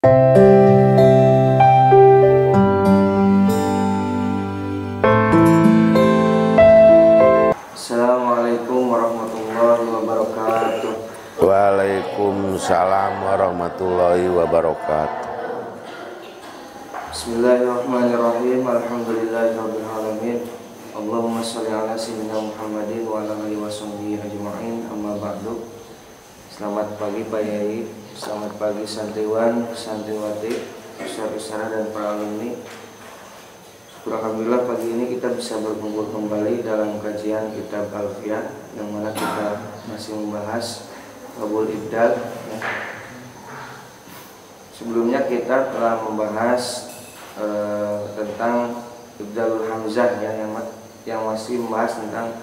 Assalamualaikum warahmatullahi wabarakatuh. Waalaikumsalam warahmatullahi wabarakatuh. Bismillahirrahmanirrahim. Alhamdulillahirabbil alamin. Allahumma shalli ala sayyidina Muhammadin wa ala alihi washabbihi ajma'in. Amma ba'du. Selamat pagi Pak Yai, selamat pagi santriwan, santriwati, ustaz-ustazah dan para alumni. Alhamdulillah pagi ini kita bisa berkumpul kembali dalam kajian kitab Alfiyah, yang mana kita masih membahas Babul Ibdal. Sebelumnya kita telah membahas tentang Ibdalul Hamzah yang masih membahas tentang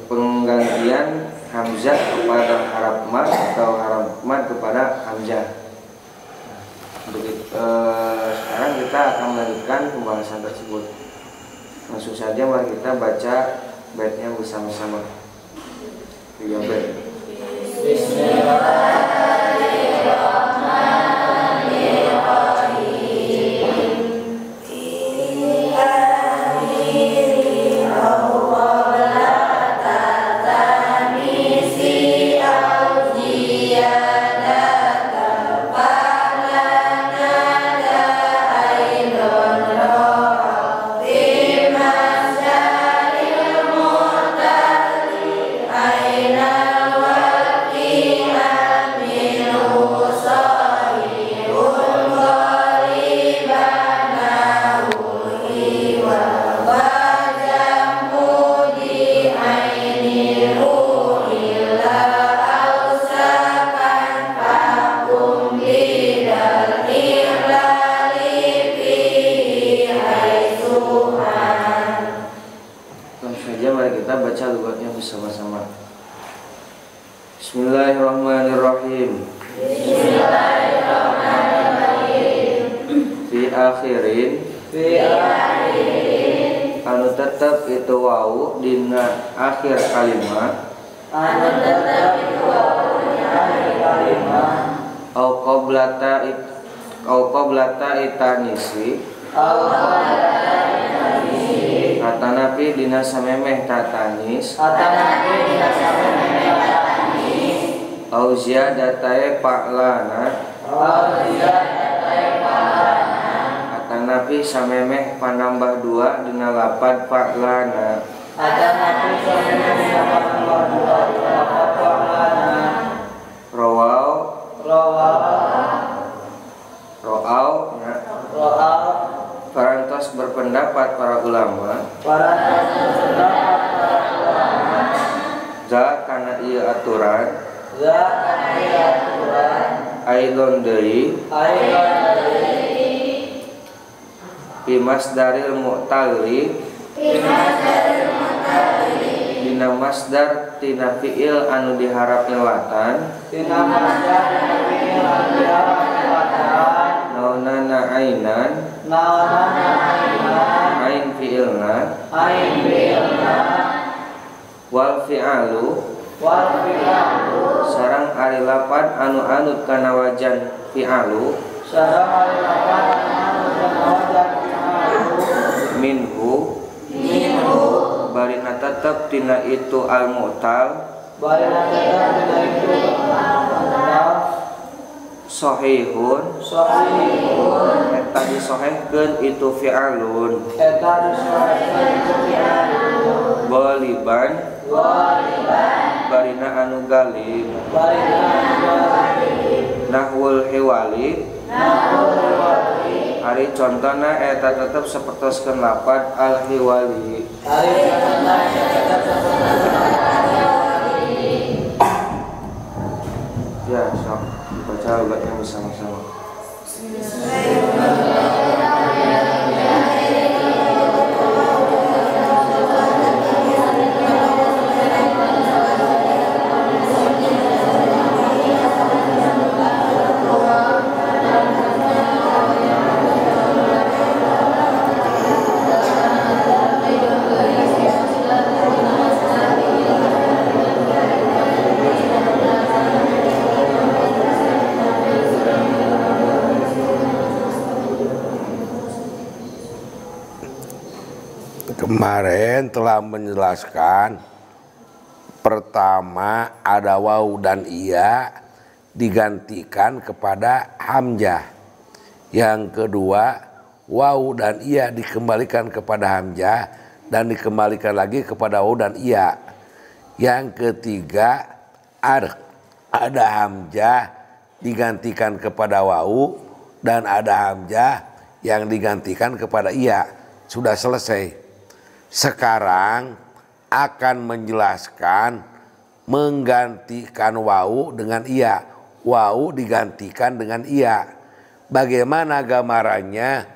penggantian Hamzah kepada haraf mad atau haraf mad kepada Hamzah. Sekarang kita akan melanjutkan pembahasan tersebut. Langsung saja mari kita baca baitnya bersama-sama. 3 bait. Bismillahirrahmanirrahim. Fi akhirin anu tetep itu wau dina akhir kalimat au qablata itanisi kata nabi dina samemeh tatanis au ziyadatai pa'lana kata nabi samemeh panambah 2 dina lapad pa'lana Ro'au parantos berpendapat para ulama za kana ieu aturan aidon deui fi masdaril mu'talli dina masdar tina fiil anu diharap nyelatan naunana ainan ain fiilna wal fi'alu sarang ari lapan anu anut kana wajan fi'alu minhu barina tetep tina itu al mu'tal sahihun eta disahihkeun itu fi'alun galiban barina anu galib nahwul hiwali hari contohna eta tetep sapertoskeun lapad al hiwali ya sok baca logatnya bersama-sama. Kemarin telah menjelaskan pertama ada waw dan iya digantikan kepada hamzah. Yang kedua waw dan iya dikembalikan kepada hamzah dan dikembalikan lagi kepada waw dan iya. Yang ketiga ada hamzah digantikan kepada waw dan ada hamzah yang digantikan kepada iya. Sudah selesai. Sekarang akan menjelaskan menggantikan waw dengan iya. Waw digantikan dengan iya. Bagaimana gambarannya?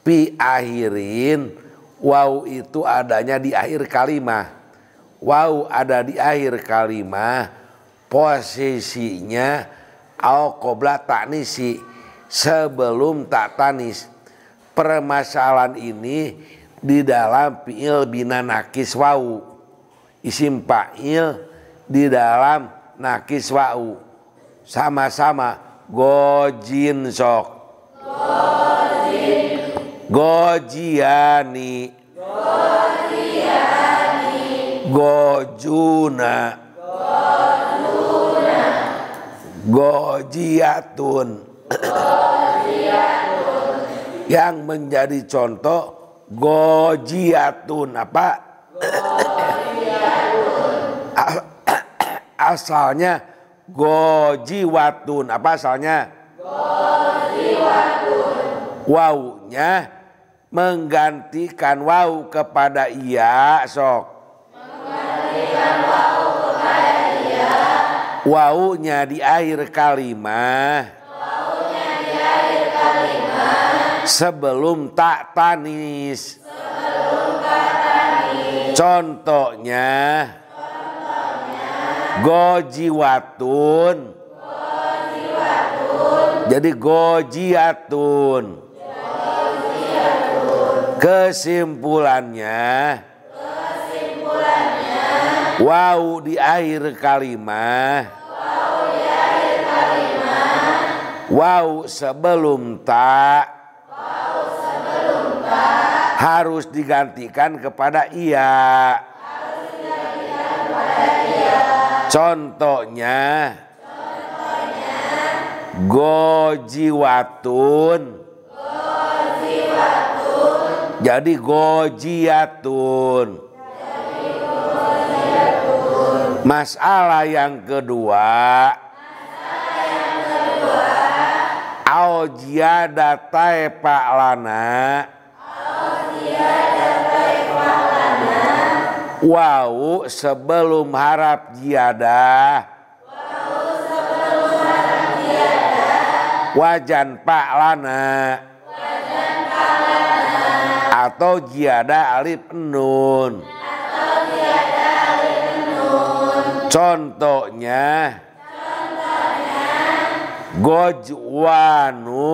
Pi akhirin, waw itu adanya di akhir kalimat. Waw ada di akhir kalimat, posisinya au qobla ta'nisi, sebelum tak tanis. Permasalahan ini di dalam fi'il bina nakis waw, isim fa'il di dalam nakis waw. Sama-sama gojin sok, gojiani, gojuna, gojiatun. Yang menjadi contoh gojiatun apa? Asalnya gojiwatun. Apa asalnya? Gojiwatun. Wawunya menggantikan waw kepada iya sok. Menggantikan waw kepada iya. Wawunya di akhir kalimat. Wawunya di akhir kalimat. Sebelum tak tanis. Sebelum tak tanis. Contohnya. Gojiwatun. Jadi gojiatun. Kesimpulannya waw di akhir kalimat. Waw sebelum tak harus digantikan kepada iya. Contohnya gojiwatun. Jadi gojiatun. Masalah yang kedua, aujiyadatai pa'lana. Waw sebelum harap jiadah. Wajan pa'lana. Atau jiadah alif nun. Contohnya gojwanu.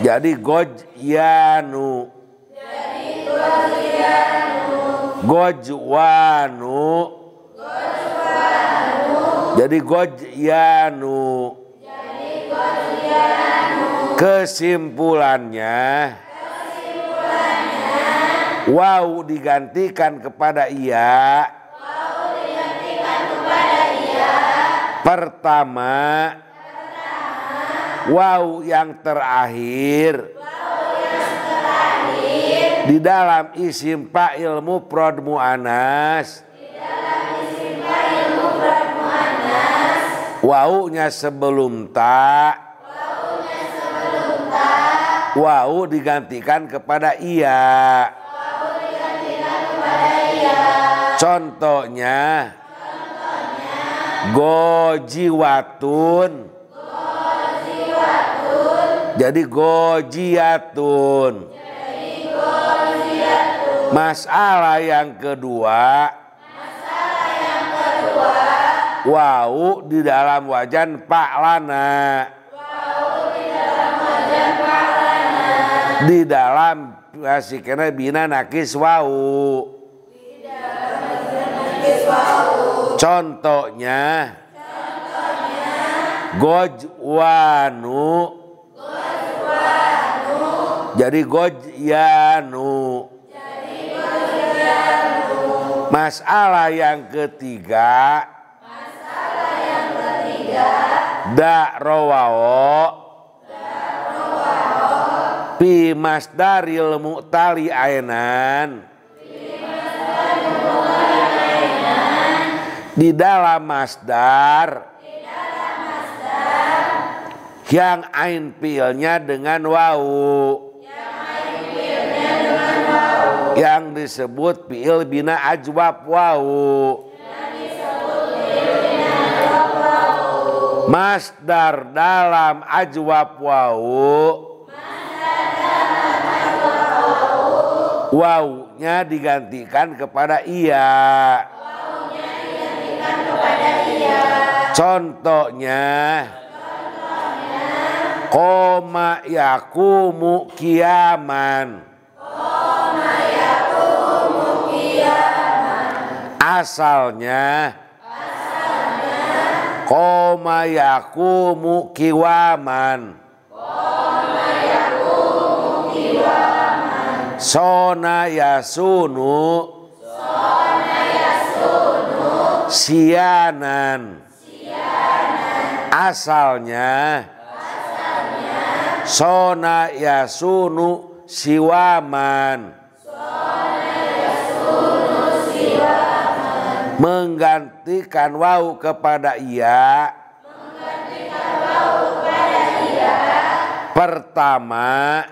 Jadi gojyanu. Gojwanu. Jadi gojyanu. Kesimpulannya waw digantikan kepada iya. Pertama waw yang terakhir di dalam isim fa'il mufrad mu'annas. Wawunya sebelum ta. Waw digantikan kepada iya. Contohnya gojiwatun. Jadi gojiatun. Masalah yang kedua, waw di dalam wajan pa'lana. Di dalam sikena bina nakis waw. Contohnya gojwanu. Jadi godyanu. Masalah yang ketiga. Da rawawo fi masdaril mu'tali ainan. Di dalam masdar yang ain fiilnya dengan wawu, yang disebut fiil bina ajwab wawu. Masdar dalam ajwab wawu, wawunya digantikan kepada iya. Contohnya koma yakumu kiaman. Asalnya koma yakumu kiwaman. Sona yasunu sianan. Asalnya sona yasunu siwaman. Menggantikan wawu kepada iya. Pertama,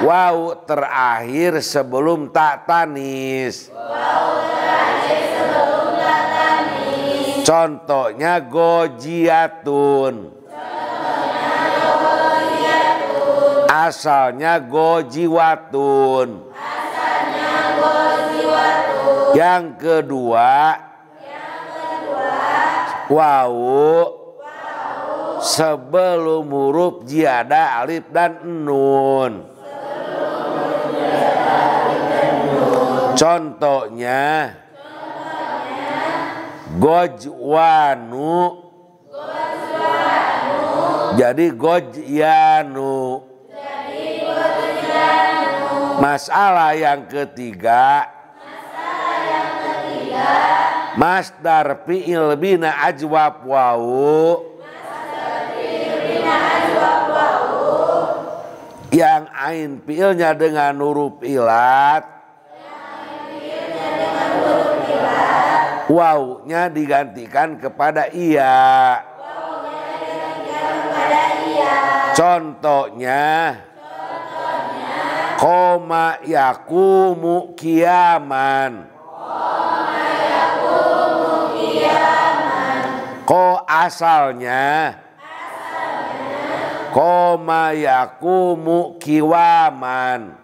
wawu terakhir sebelum tak tanis. Contohnya gojiatun. Asalnya gojiwatun. Yang kedua, wawu sebelum huruf jiada alif dan nun. Contohnya gojwanu. Jadi godyanu. Masalah yang ketiga, masdar fi'il bina ajwab wawu yang ain fi'ilnya dengan huruf ilat, wawunya digantikan kepada iya. Contohnya koma yakumu kiaman. Ko asalnya koma yakumu kiwaman.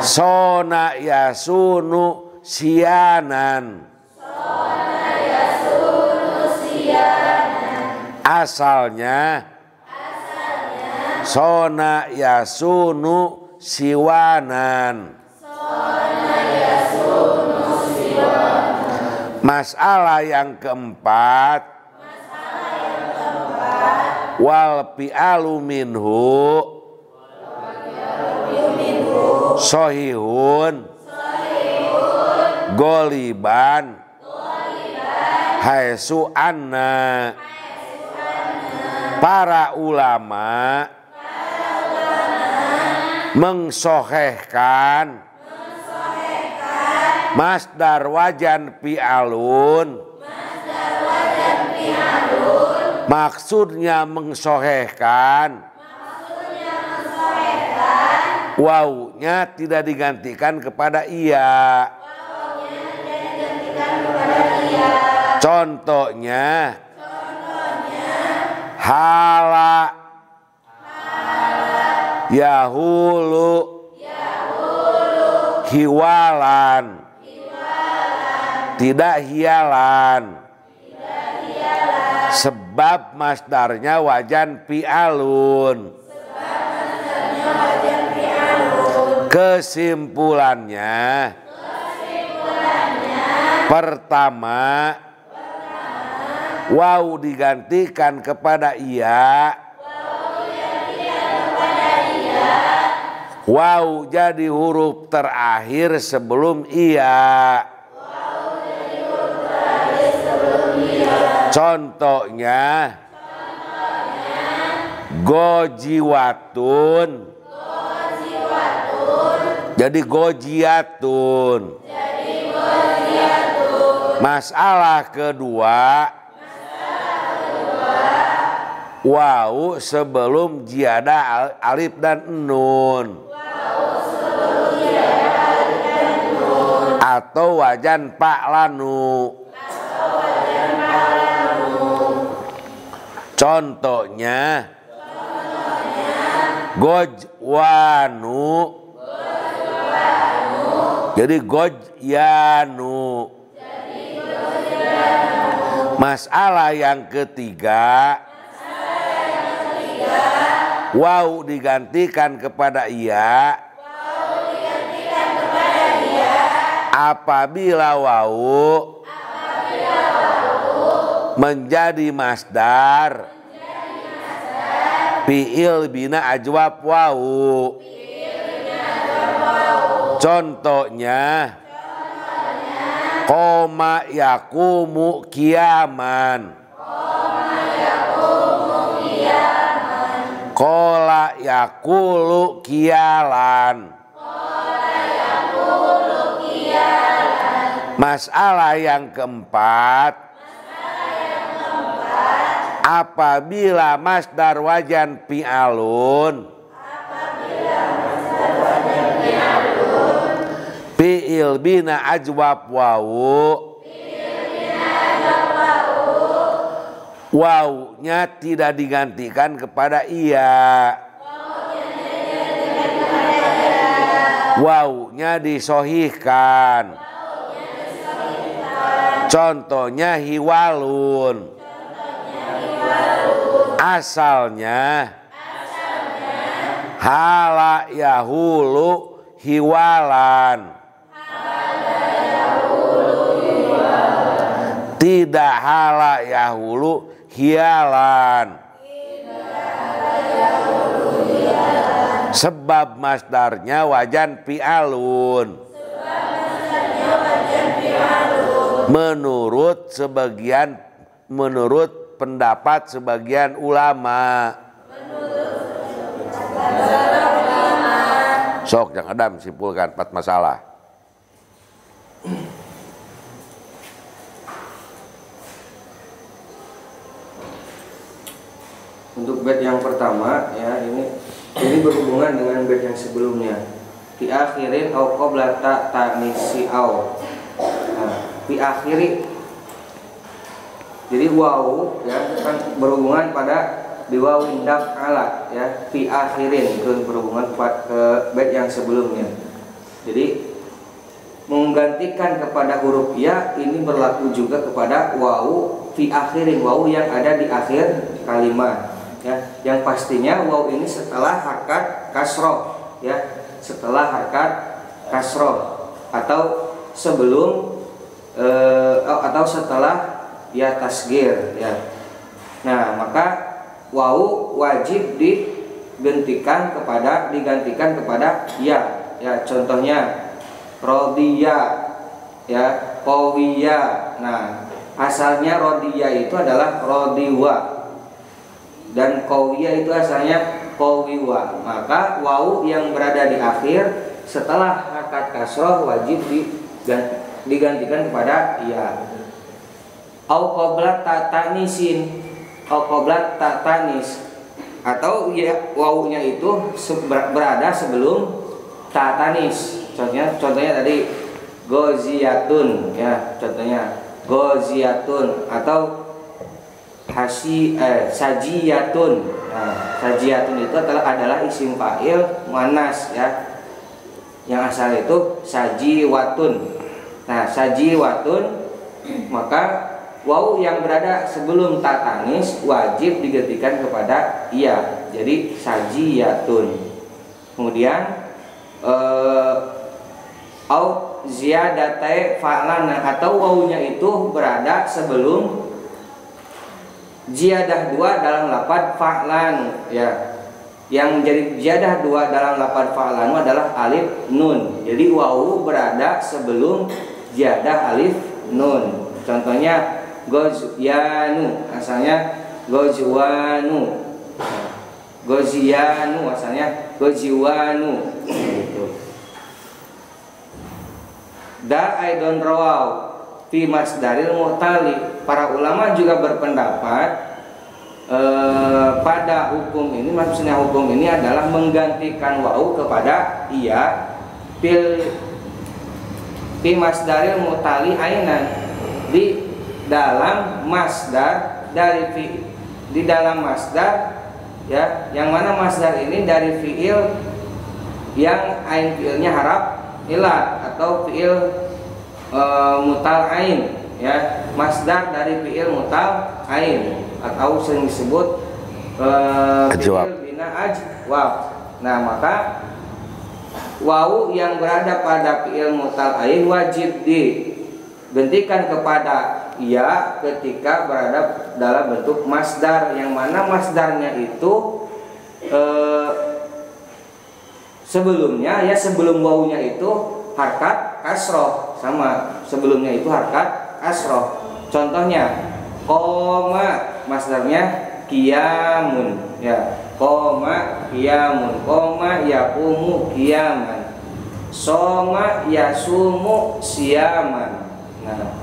Sona yasunu sianan. Asalnya sona yasunu siwanan. Masalah yang keempat, wal fi'alu minhu sohihun goliban haitsu anna. Para ulama mengsohehkan masdar wajan fi'alun. Maksudnya mengsohehkan, wawunya tidak digantikan kepada iya. Contohnya hala yahulu hiwalan. Tidak hialan. Sebab masdarnya wajan fi'alun. Kesimpulannya, pertama, wawu digantikan kepada iya Waw jadi huruf terakhir sebelum iya. Contohnya gojiwatun. Jadi gojiatun. Masalah kedua, waw sebelum jiada alif dan nun. Atau wajan pak lanu. Contohnya gojwanu. Jadi gojyanu. Masalah yang ketiga, waw digantikan kepada iya. Apabila waw menjadi masdar fi'il bina ajwab waw. Contohnya qoma yakumu kiaman. Kola yakulu kialan. Masalah yang keempat, apabila masdar wajan fi'alun fi'il bina ajwab wawu, wawunya tidak digantikan kepada iya, wawunya disohihkan. Contohnya hiwalun. Asalnya hala yahulu hiwalan. Tidak hala yahulu hialan. Sebab masdarnya wajan fi'alun. Menurut pendapat sebagian ulama. Sok yang Adam simpulkan 4 masalah. Untuk bait yang pertama ya, ini berhubungan dengan bait yang sebelumnya. Fi akhirin au qabla ta'nisi au. Fi akhiri. Jadi wawu ya kan berhubungan pada di wawu indak ala ya, fi akhirin itu berhubungan ke bait yang sebelumnya. Jadi menggantikan kepada huruf ya ini berlaku juga kepada wawu fi akhirin, wawu yang ada di akhir kalimat ya, yang pastinya wawu ini setelah harkat kasroh ya, setelah harkat kasroh atau sebelum atau setelah ya tasgir ya. Nah, maka wawu wajib digantikan kepada ya. Ya, contohnya rodiya ya, qawiya. Nah, asalnya rodiya itu adalah rodiwa dan qawiya itu asalnya qawiwa. Maka wawu yang berada di akhir setelah harkat kasroh wajib digantikan kepada ya. Au qabla ta'tanisin, au qabla ta'tanis, atau ya wawunya itu berada sebelum ta'tanis. Contohnya tadi goziyatun ya, contohnya goziyatun atau sajiyatun. Nah, sajiyatun itu adalah isim fa'il muannas ya, yang asal itu sajiwatun. Nah, sajiwatun, maka wawu yang berada sebelum ta'tanis wajib digantikan kepada iya, jadi sajiyatun. Kemudian au ziyadatai fa'lan, atau wawunya itu berada sebelum ziyadah 2 dalam lafaz fa'lan ya. Yang menjadi ziyadah 2 dalam lafaz fa'alanu adalah alif nun. Jadi wawu berada sebelum ziyadah alif nun. Contohnya gozyanu, asalnya gozwanu. Gozyanu asalnya goziwanu. Gitu. Da aidon rawaw fi masdaril mu'tali. Para ulama juga berpendapat pada hukum ini, maksudnya hukum ini adalah menggantikan wawu kepada iya fi masdaril mu'tali ainan, di dalam masdar dari di dalam masdar, ya, yang mana masdar ini dari fiil yang ain fiilnya harap ilat atau fiil mutal ain, ya, masdar dari fiil mutal ain atau sering disebut fiil bina ajwab. Nah, maka wawu yang berada pada fiil mutal ain wajib digantikan kepada ya ketika berada dalam bentuk masdar, yang mana masdarnya itu sebelumnya, ya, sebelum wawunya itu harkat kasroh, sama sebelumnya itu harkat kasroh. Contohnya koma, masdarnya kiamun, ya, koma kiamun, koma yakumu kiaman, soma yasumu siaman. Nah,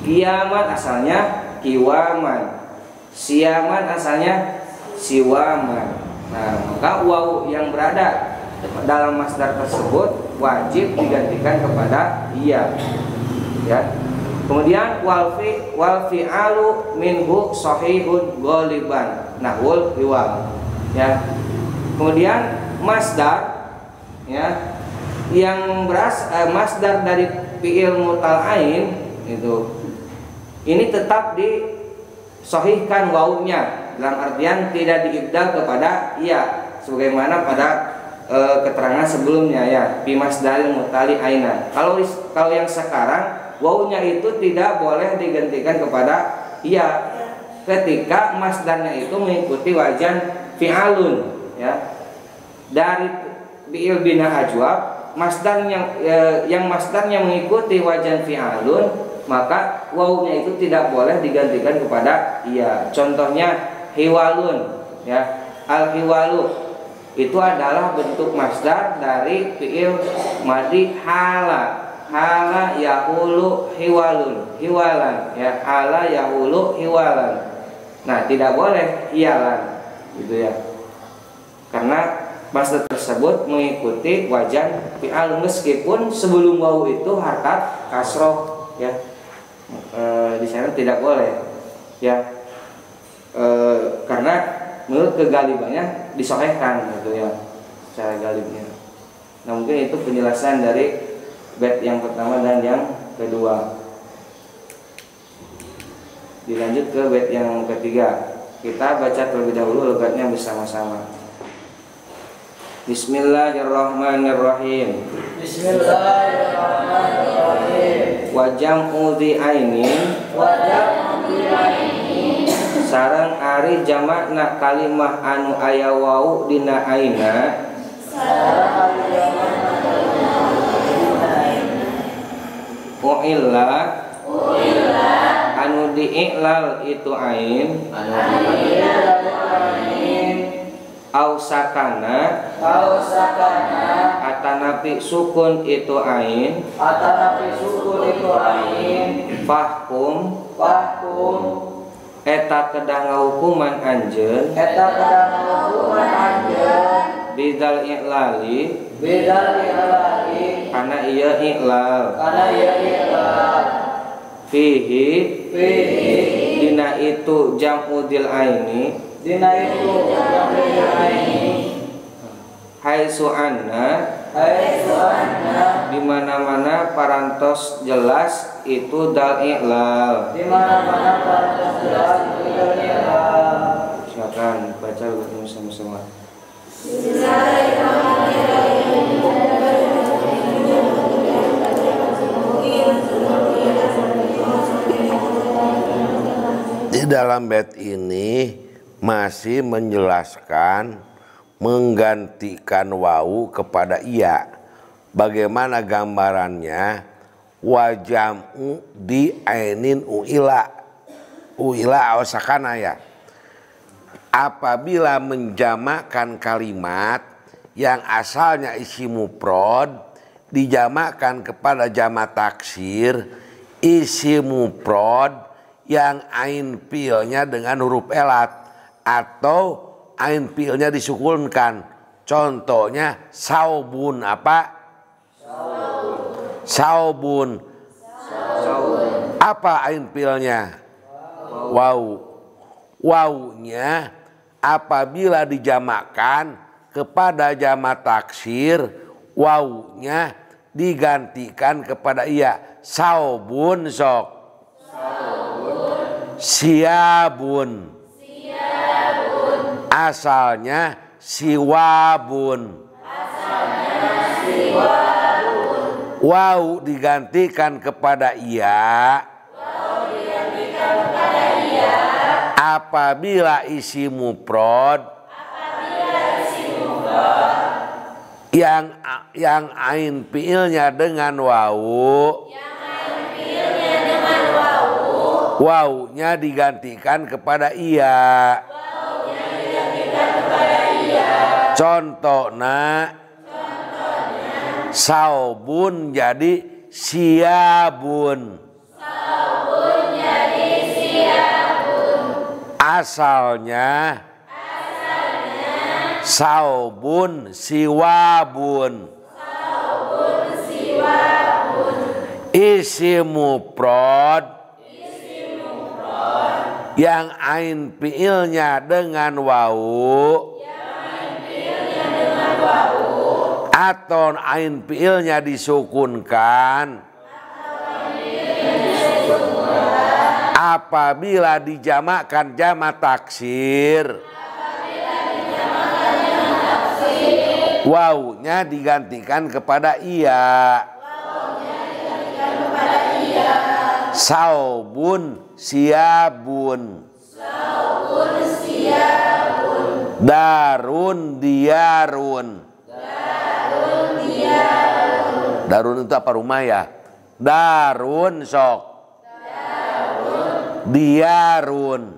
kiaman asalnya kiwaman, siaman asalnya siwaman. Nah, maka wawu yang berada dalam masdar tersebut wajib digantikan kepada iya, ya. Kemudian wal fi'alu minhu sahihun ghaliban nahwul hiwal, ya. Kemudian masdar, ya, yang masdar dari fi'il mutal ain itu, ini tetap disahihkan wawunya, dalam artian tidak diibdal kepada iya sebagaimana pada keterangan sebelumnya, ya, fi masdaril mutali aina. Kalau yang sekarang wawunya itu tidak boleh digantikan kepada iya ketika masdarnya itu mengikuti wajan fi'alun, ya. Dari fi'il bina ajwab, masdar yang masdarnya mengikuti wajan fi'alun, maka wawunya itu tidak boleh digantikan kepada iya. Contohnya hiwalun, ya, al hiwalu itu adalah bentuk masdar dari fi'il madi hala. Hala yahulu hiwalun, hiwalan, ya, hala yahulu hiwalan. Nah, tidak boleh hialan, gitu, ya, karena masdar tersebut mengikuti wajan fi'al meskipun sebelum wawu itu harkat kasroh, ya. Di sana tidak boleh, ya, karena menurut kegalibannya disohehkan, gitu, ya, secara galibnya. Nah, mungkin itu penjelasan dari bait yang pertama dan yang kedua. Dilanjut ke bait yang ketiga. Kita baca terlebih dahulu logatnya bersama-sama. Bismillahirrahmanirrahim. Bismillahirrahmanirrahim. Wa jam'u dhi'ainin, sareng ari jamakna kalimah anu aya wau dina aina, u'illa anu di'iklal itu ain, au sakana atanapi sukun itu ain, fahkum eta kedah ngahukuman anjeun, bidal i'lali, karena ia iklal, fihi dina itu jam'udil aini, haitsu anna di mana-mana parantos jelas itu dal iklal. Silakan baca bersama-sama. Di dalam bait ini masih menjelaskan menggantikan wau kepada iya. Bagaimana gambarannya? Wajam'u di ainin uila. Uila awasakana ya. Apabila menjamakkan kalimat yang asalnya isi mufrad dijamakkan kepada jamak taksir, isi mufrad yang ain fiilnya dengan huruf elat atau ain fiilnya disukunkan. Contohnya saubun apa? Saubun. Apa ain fiilnya? Wau. Waunya apabila dijamakkan kepada jamak taksir, waunya digantikan kepada iya. Saubun sok. Siabun. Asalnya siwabun. Wau digantikan kepada iya. Apabila isi mufrad yang ain fiilnya dengan wau, waunya digantikan kepada iya. Contohnya saubun jadi siabun. Asalnya saubun siwabun. Isi mufrad yang ain fiilnya dengan wau atau ain fiilnya disukunkan apabila dijamakkan jamak taksir, waunya digantikan kepada iya. Saubun siabun. Darun diarun. Darun itu apa? Rumah ya. Darun sok. Diarun.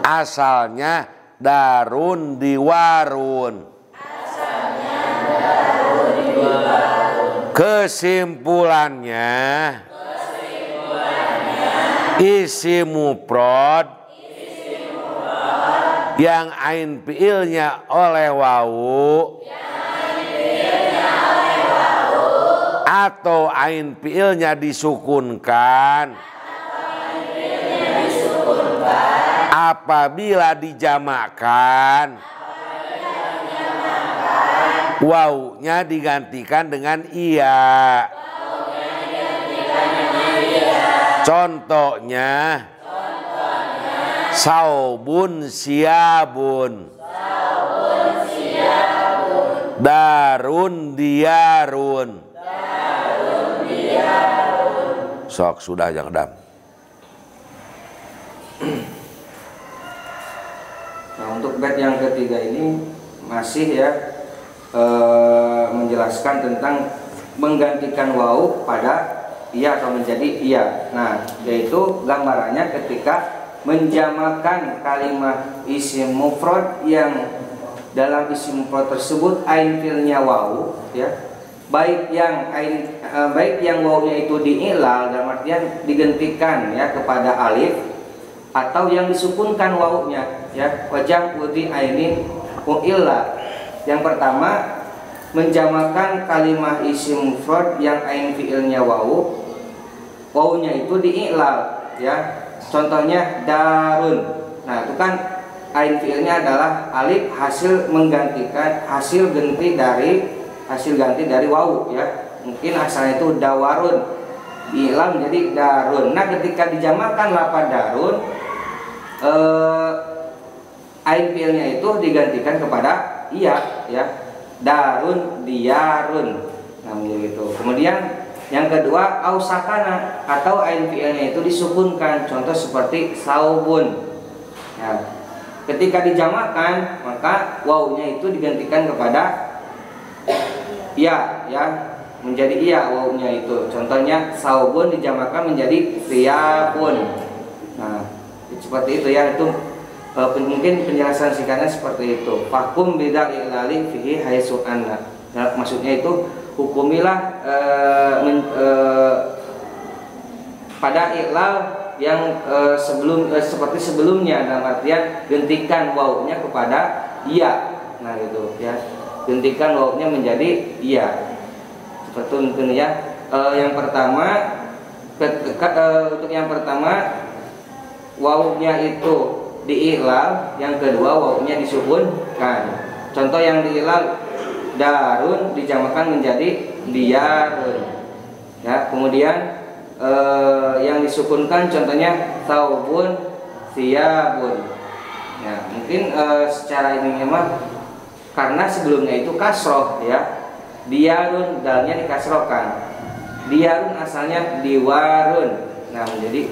Asalnya darun diwarun. Kesimpulannya isi mufrad yang ain fiilnya oleh wau atau ain fiilnya disukunkan apabila dijamakkan, waunya digantikan dengan iya. Contohnya saubun siabun. Darun diarun. Sok sudah jangan dam. Nah, untuk bait yang ketiga ini masih ya menjelaskan tentang menggantikan wau pada iya atau menjadi iya. Nah, yaitu gambarannya ketika menjamakkan kalimat isim mufrad yang dalam isim mufrad tersebut ain fiilnya wau ya. Baik yang wawunya itu diilal dalam artian digantikan ya kepada alif atau yang disukunkan wawunya ya. Wajam uti ainin uilla. Yang pertama menjamakkan kalimat isim mufrad yang ain fiilnya wau, wawunya itu diilal ya. Contohnya darun. Nah, itu kan ain fiilnya adalah alif hasil menggantikan hasil ganti dari wawu ya. Mungkin asalnya itu dawarun, diilal menjadi darun. Nah, ketika dijamakkan lafaz darun, ain fiilnya itu digantikan kepada iya ya. Darun diarun. Nah, begitu. Kemudian yang kedua ausakana atau ain fiilnya itu disukunkan. Contoh seperti saubun. Ya. Ketika dijamakan maka wawunya itu digantikan kepada ya, menjadi iya wawunya itu. Contohnya saubun dijamakan menjadi thiyabun. Nah, seperti itu ya, itu mungkin penjelasan singkatnya seperti itu. Fakum bidal ilali fihi haitsu anna. Nah, maksudnya itu hukumilah pada iklal yang seperti sebelumnya, dalam artian gantikan wawunya kepada iya. Nah gitu ya, gantikan wawunya menjadi iya. Seperti itu ya. Yang pertama untuk yang pertama wawunya itu diiklal, yang kedua wawunya disukunkan. Contoh yang diiklal darun dijamakan menjadi diyarun ya. Kemudian yang disukunkan contohnya saubun, thiyabun. Ya, mungkin secara ini memang karena sebelumnya itu kasroh ya. Diyarun dalnya dikasrohkan. Diyarun asalnya diwarun. Nah, menjadi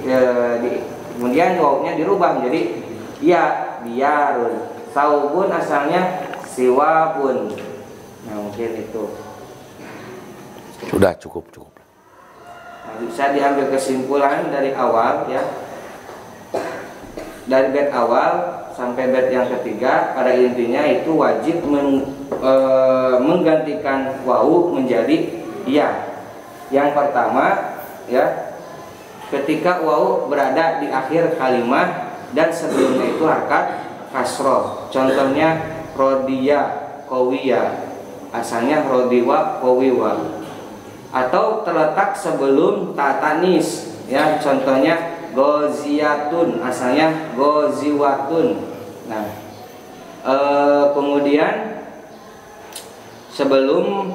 kemudian wawunya dirubah menjadi ya diyarun. Saubun asalnya siwabun. Nah, mungkin itu. Sudah cukup. Nah, bisa diambil kesimpulan dari awal ya, dari bait awal sampai bait yang ketiga, pada intinya itu wajib menggantikan wawu menjadi iya. Yang pertama ya, ketika wawu berada di akhir kalimat dan sebelumnya itu harakat kasroh. Contohnya rodiya, kowiya, asalnya rodiwa, kowiwa. Atau terletak sebelum tatanis ya, contohnya goziyatun, asalnya goziwatun. Nah, kemudian sebelum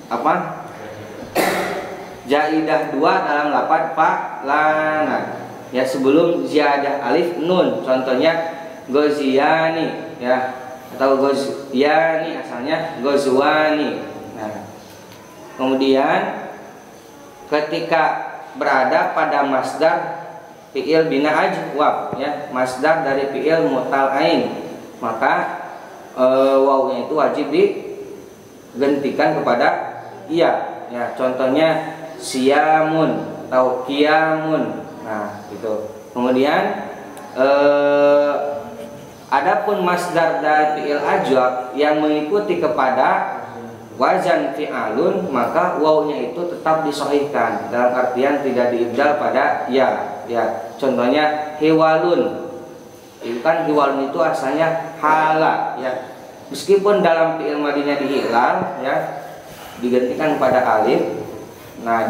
apa, jaidah 2 dalam lafaz fa'lana ya, sebelum ziyadah alif nun, contohnya goziyani ya, atau gozyani, asalnya gozwani. Nah, kemudian ketika berada pada masdar fi'il bina ajwab ya, masdar dari fi'il mutal ain, maka wawunya itu wajib digantikan kepada iya ya. Contohnya siyamun atau kiamun. Nah, gitu. Kemudian adapun masdar dari fi'il ajwab yang mengikuti kepada wazan fi'alun, maka wawunya itu tetap disahihkan, dalam artian tidak diibdal pada ya. Contohnya hiwalun. Itu kan hiwalun itu asalnya hala ya. Meskipun dalam fi'il madinya dihilal ya, digantikan pada alif. Nah,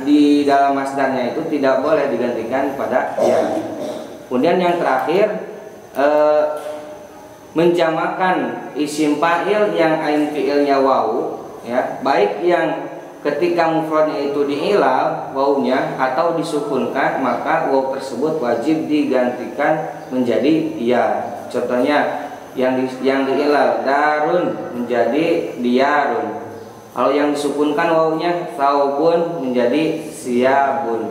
di dalam masdarnya itu tidak boleh digantikan pada ya. Kemudian yang terakhir, menjamakan isim fa'il yang ain fi'ilnya wawu ya, baik yang ketika mufradnya itu diilal wawunya atau disukunkan, maka wawu tersebut wajib digantikan menjadi ya. Contohnya yang diilal darun menjadi diyarun. Kalau yang disukunkan wawunya saubun menjadi siyabun.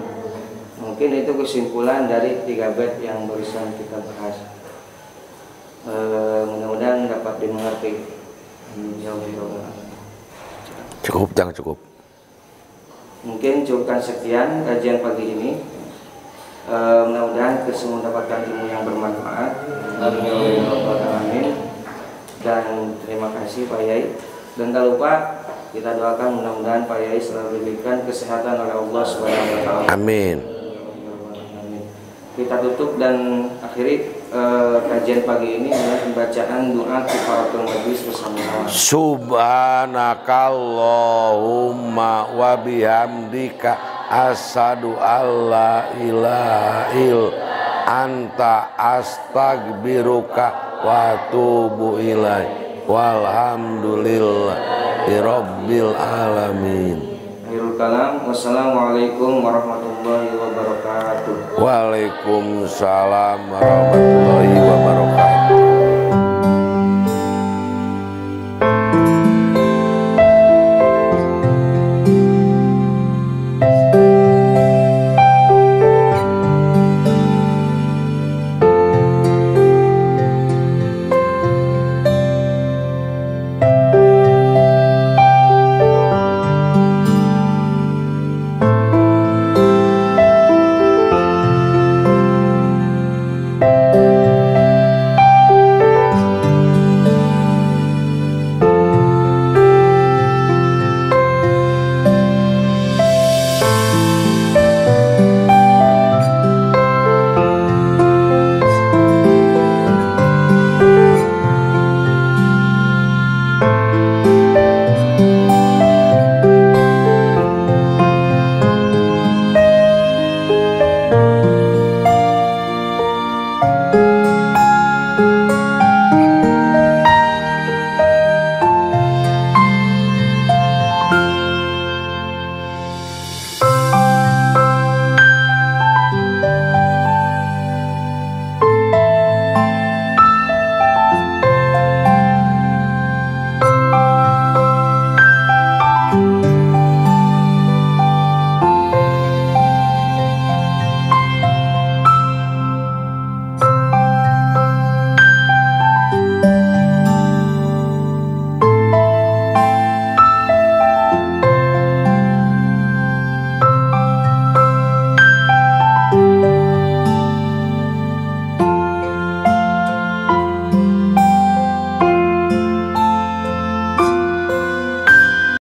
Mungkin itu kesimpulan dari 3 bait yang barusan kita bahas. Mudah-mudahan dapat dimengerti. Cukup, jangan cukup. Mungkin cukupkan sekian kajian pagi ini. Mudah-mudahan kita mendapatkan ilmu yang bermanfaat. Amin. Dan terima kasih Pak Yai. Dan tak lupa kita doakan mudah-mudahan Pak Yai selalu diberikan kesehatan oleh Allah Subhanahu wa taala. Amin. Kita tutup dan akhiri kajian pagi ini dengan pembacaan doa kifaratul majlis bersama. Subhanakallahumma wa bihamdika asyhadu alla ilaha illa anta astaghfiruka wa atubu ilaik. Walhamdulillahi rabbil alamin. Akhirul kalam, wassalamualaikum warahmatullahi wabarakatuh. Waalaikumsalam warahmatullahi wabarakatuh.